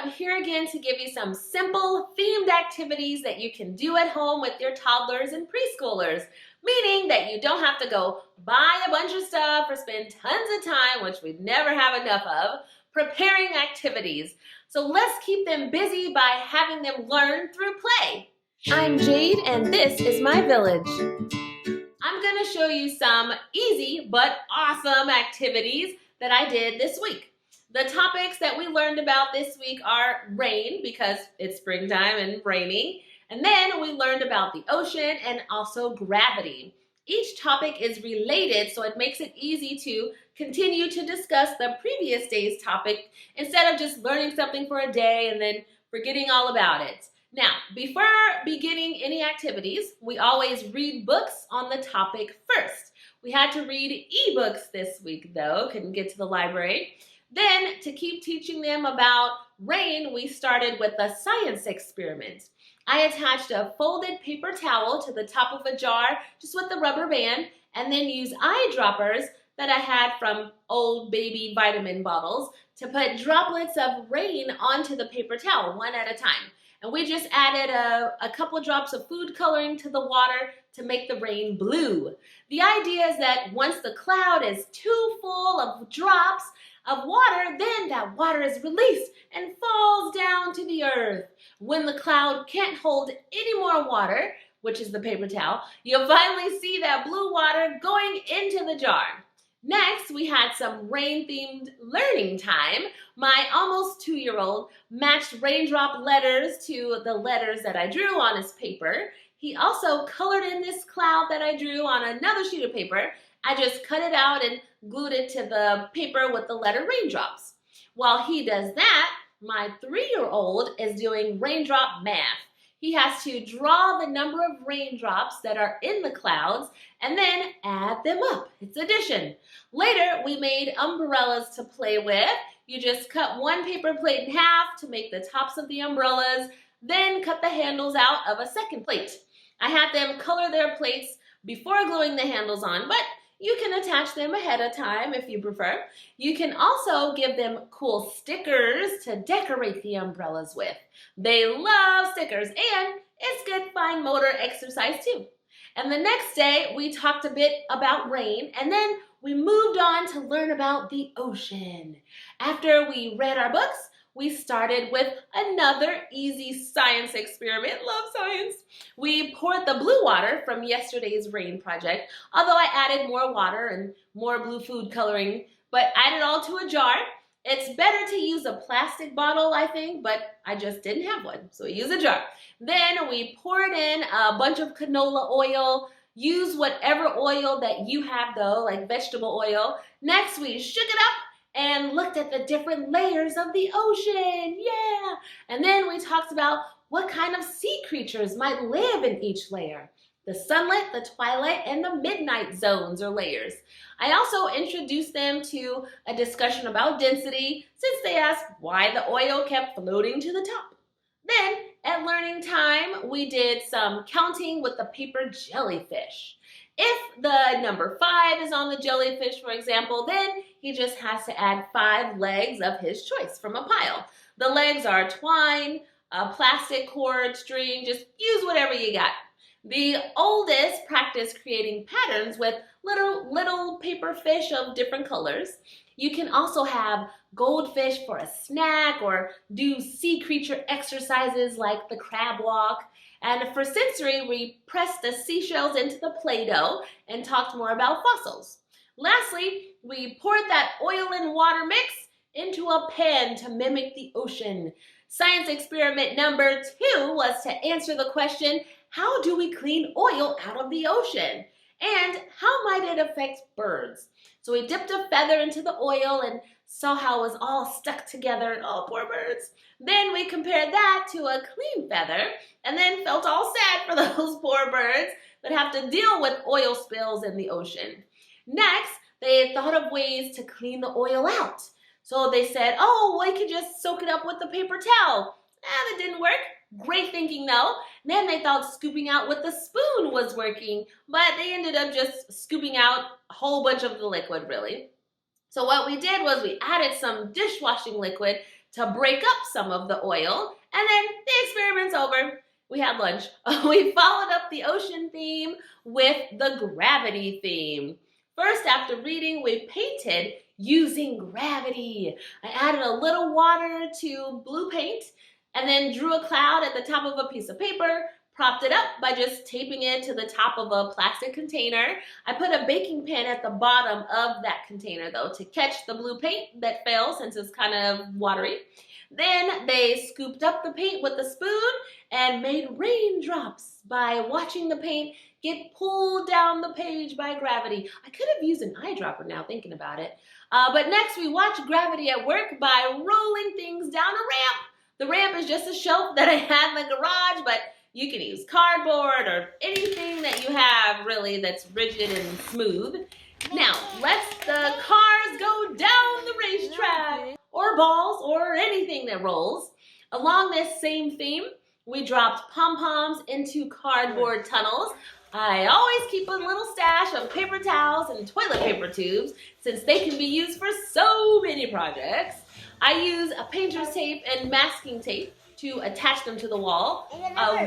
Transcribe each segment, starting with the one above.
I'm here again to give you some simple themed activities that you can do at home with your toddlers and preschoolers, meaning that you don't have to go buy a bunch of stuff or spend tons of time, which we never have enough of, preparing activities. So let's keep them busy by having them learn through play. I'm Jade and this is my village. I'm going to show you some easy but awesome activities that I did this week. The topics that we learned about this week are rain, because it's springtime and raining. And then we learned about the ocean and also gravity. Each topic is related, so it makes it easy to continue to discuss the previous day's topic instead of just learning something for a day and then forgetting all about it. Now, before beginning any activities, we always read books on the topic first. We had to read ebooks this week, though, couldn't get to the library. Then, to keep teaching them about rain, we started with a science experiment. I attached a folded paper towel to the top of a jar, just with the rubber band, and then used eyedroppers that I had from old baby vitamin bottles to put droplets of rain onto the paper towel, one at a time. And we just added a couple drops of food coloring to the water to make the rain blue. The idea is that once the cloud is too full of drops of water, then that water is released and falls down to the earth. When the cloud can't hold any more water, which is the paper towel, you'll finally see that blue water going into the jar. Next, we had some rain-themed learning time. My almost 2-year-old matched raindrop letters to the letters that I drew on his paper. He also colored in this cloud that I drew on another sheet of paper. I just cut it out and glued it to the paper with the letter raindrops. While he does that, my 3-year-old is doing raindrop math. He has to draw the number of raindrops that are in the clouds and then add them up. It's addition. Later, we made umbrellas to play with. You just cut one paper plate in half to make the tops of the umbrellas, then cut the handles out of a second plate. I had them color their plates before gluing the handles on, but you can attach them ahead of time if you prefer. You can also give them cool stickers to decorate the umbrellas with. They love stickers, and it's good fine motor exercise too. And the next day, we talked a bit about rain, and then we moved on to learn about the ocean. After we read our books, we started with another easy science experiment. Love science. We poured the blue water from yesterday's rain project, although I added more water and more blue food coloring, but added it all to a jar. It's better to use a plastic bottle, I think, but I just didn't have one, so we used a jar. Then we poured in a bunch of canola oil. Use whatever oil that you have, though, like vegetable oil. Next, we shook it up and looked at the different layers of the ocean. Yeah! And then we talked about what kind of sea creatures might live in each layer. The sunlit, the twilight, and the midnight zones or layers. I also introduced them to a discussion about density since they asked why the oil kept floating to the top. Then, at learning time, we did some counting with the paper jellyfish. If the number 5 is on the jellyfish, for example, then he just has to add 5 legs of his choice from a pile. The legs are twine, a plastic cord, string, just use whatever you got. The oldest practiced creating patterns with little paper fish of different colors. You can also have goldfish for a snack or do sea creature exercises like the crab walk. And for sensory, we pressed the seashells into the Play-Doh and talked more about fossils. Lastly, we poured that oil and water mix into a pan to mimic the ocean. Science experiment number 2 was to answer the question, how do we clean oil out of the ocean? And how might it affect birds? So we dipped a feather into the oil and saw how it was all stuck together. Oh, poor birds. Then we compared that to a clean feather and then felt all sad for those poor birds that have to deal with oil spills in the ocean. Next, they thought of ways to clean the oil out. So they said, oh, we could just soak it up with the paper towel. That didn't work. Great thinking though. Then they thought scooping out with the spoon was working, but they ended up just scooping out a whole bunch of the liquid really. So what we did was we added some dishwashing liquid to break up some of the oil. And then the experiment's over. We had lunch. We followed up the ocean theme with the gravity theme. First, after reading, we painted using gravity. I added a little water to blue paint and then drew a cloud at the top of a piece of paper, propped it up by just taping it to the top of a plastic container. I put a baking pan at the bottom of that container though to catch the blue paint that fell since it's kind of watery. Then they scooped up the paint with a spoon and made raindrops by watching the paint get pulled down the page by gravity. I could have used an eyedropper now thinking about it. But next we watched gravity at work by rolling things down a ramp. The ramp is just a shelf that I had in the garage, but you can use cardboard or anything that you have really that's rigid and smooth. Now, let the cars go down the racetrack, or balls, or anything that rolls. Along this same theme, we dropped pom-poms into cardboard tunnels. I always keep a little stash of paper towels and toilet paper tubes since they can be used for so many projects. I use a painter's tape and masking tape to attach them to the wall.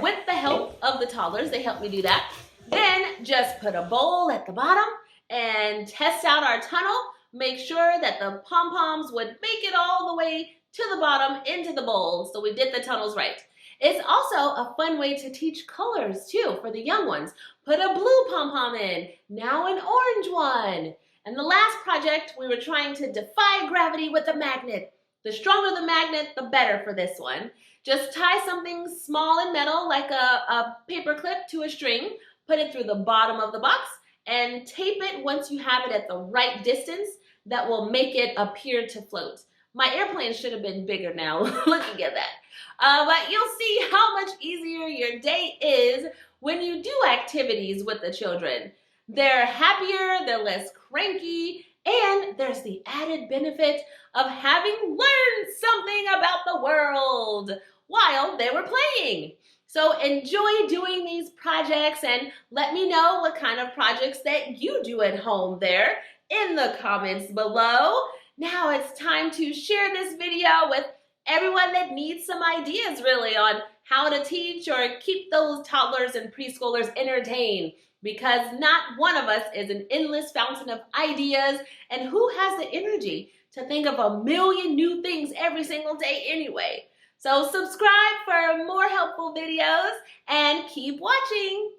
With the help of the toddlers, they helped me do that. Then just put a bowl at the bottom and test out our tunnel. Make sure that the pom-poms would make it all the way to the bottom into the bowl, so we did the tunnels right. It's also a fun way to teach colors too for the young ones. Put a blue pom-pom in, now an orange one. And the last project, we were trying to defy gravity with a magnet. The stronger the magnet, the better for this one. Just tie something small and metal like a paper clip to a string, put it through the bottom of the box, and tape it once you have it at the right distance that will make it appear to float. My airplane should have been bigger now looking at that. But you'll see how much easier your day is when you do activities with the children. They're happier, they're less cranky, and there's the added benefit of having learned something about the world while they were playing. So enjoy doing these projects and let me know what kind of projects that you do at home there in the comments below. Now it's time to share this video with everyone that needs some ideas really on how to teach or keep those toddlers and preschoolers entertained, because not one of us is an endless fountain of ideas, and who has the energy to think of a million new things every single day anyway? So subscribe for more helpful videos and keep watching.